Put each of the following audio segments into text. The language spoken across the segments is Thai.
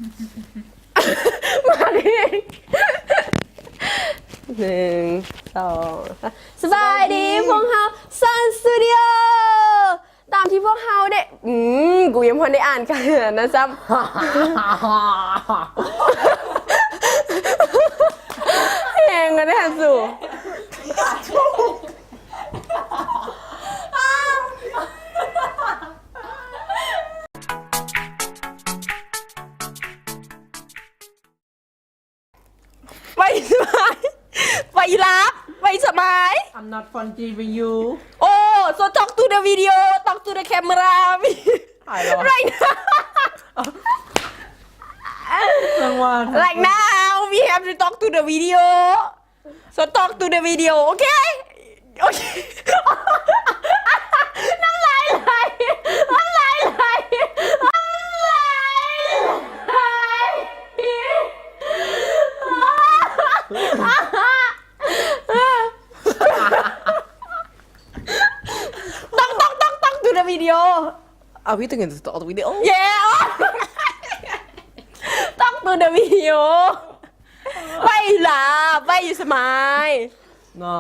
มาดิ1 2 3สบายดีพวกเราซันสตูดิโอตามที่พวกเราได้กูยังพอได้อ่านกันนะซ้ำเพลงกันได้หันสู่ไปสบายไปรับไปสบาย I'm not fun giving you โอ้ so talk to the video talk to the camera right now like now we have to talk to the video so talk to the video okay okay น้ำลายไหลน้ำลายไหลน้ำลายไหลต้องดูในวิดีโอ Are we going to start the video? yeah ต้องดูในวิดีโอไปล่ะไปอยู่สมัย No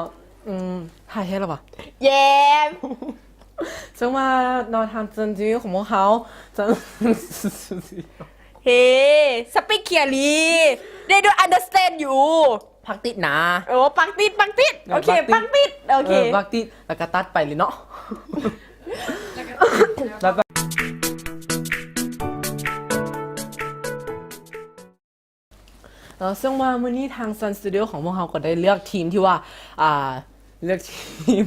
ถ่ายให้แล้วปะ yeah ซึ่งว่านอนทำจนจีของพวกเขาจะ เฮ้ speak clearly they don't understand you พักติดนะ โอ้ปักติดโอเคปักติดโอเค พักติดแล้วก็ตัดไปเลยเนาะแล้วซึ่งว่ามื้อนี้ทาง Sun Studio ของพวกเขาก็ได้เลือกทีมที่ว่าเลือกทีม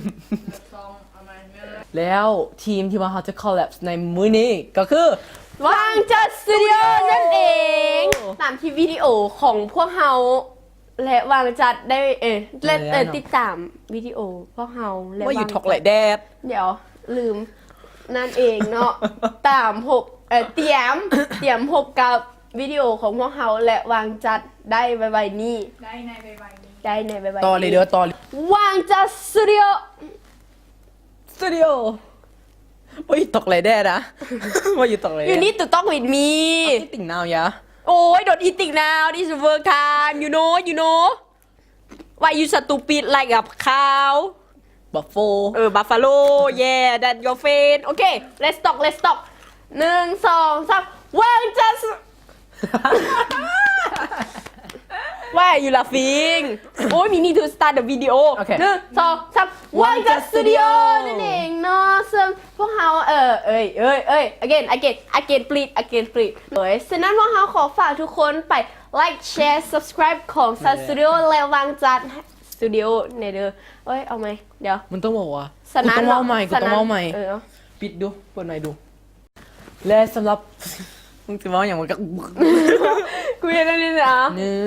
แล้วทีมที่ว่าเขาจะ collab ในมื้อนี้ก็คือ วางจัดสตูดิโอนั่นเองตามที่วิดีโอของพวกเราและวางจัดได้และติดตามวิดีโอพวกเราและ ว่าอยู่ทอกไหลแดด เดี๋ยวลืมนั่นเองเนาะ ตามพบเตรียมพบกับวิดีโอของพวกเราและวางจัดได้ไวๆนี้ได้ในไวๆนี้ ต่อเลยเด้อต่อเลยว างจัดสตูดิโอ สตูดิโอว่าอยู่ตกไหลแดดนะ ว่าอยู่ตกไหลแดด You need to talk with me ที่ติ่งนาวยะ โอ้ย don't eating now this is work time you know why you stupid like a cow บัฟโฟ buffalo yeah that your face okay let's talk 1 2 3วางจัด Why are you laughing โอ้ย we need to start the video 1 2 3วางจัดสตูดิโอนั่นเองเนาะซึ่งพวกเราagain please ฉะนั้นพวกเราขอฝากทุกคนไป like share subscribe ของ Sun Studio และวางจัดสตูดิโอเนี่ยเด้อเอาไหมเดี๋ยว มันต้องบอกว่า สนั้น กูต้องเล่าใหม่กูต้องเล่าใหม่ เนาะ ปิดดูเปิดใหม่ดู และสำหรับ มึงจะว่าอย่างมันก็ กูยังได้ยินอ่ะ นึง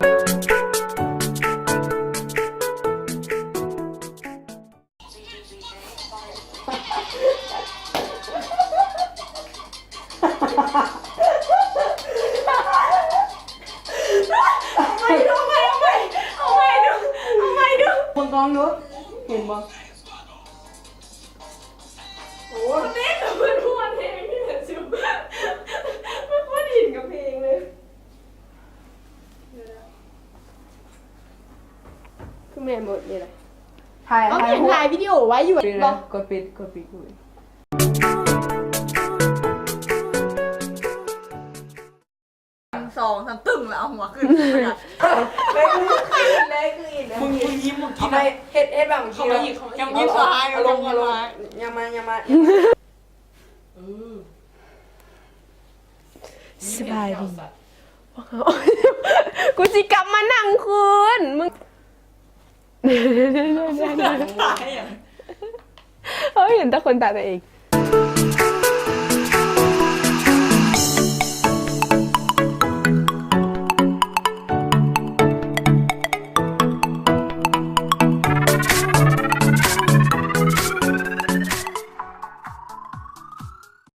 มึงกองดูเห็นปะ โอ้เต้นกับเพื่อนพูดเพลงนี่แหละจิวมันโคตรอินกับเพลงเลยคือแม่หมดนี่แหละถ่ายวิดีโอไว้อยู่บอก กดปิด2 3ตึ้งแล้วเอาหัวขึ้นมึงยิ้มมึงกิน เฮ็ดแบบ เขามาหยิบยังยิ้มซ้าย ลง ยังมาสบายดีกูสิกลับมานั่งคืนมึงเห็นแต่คนตาตัวเอง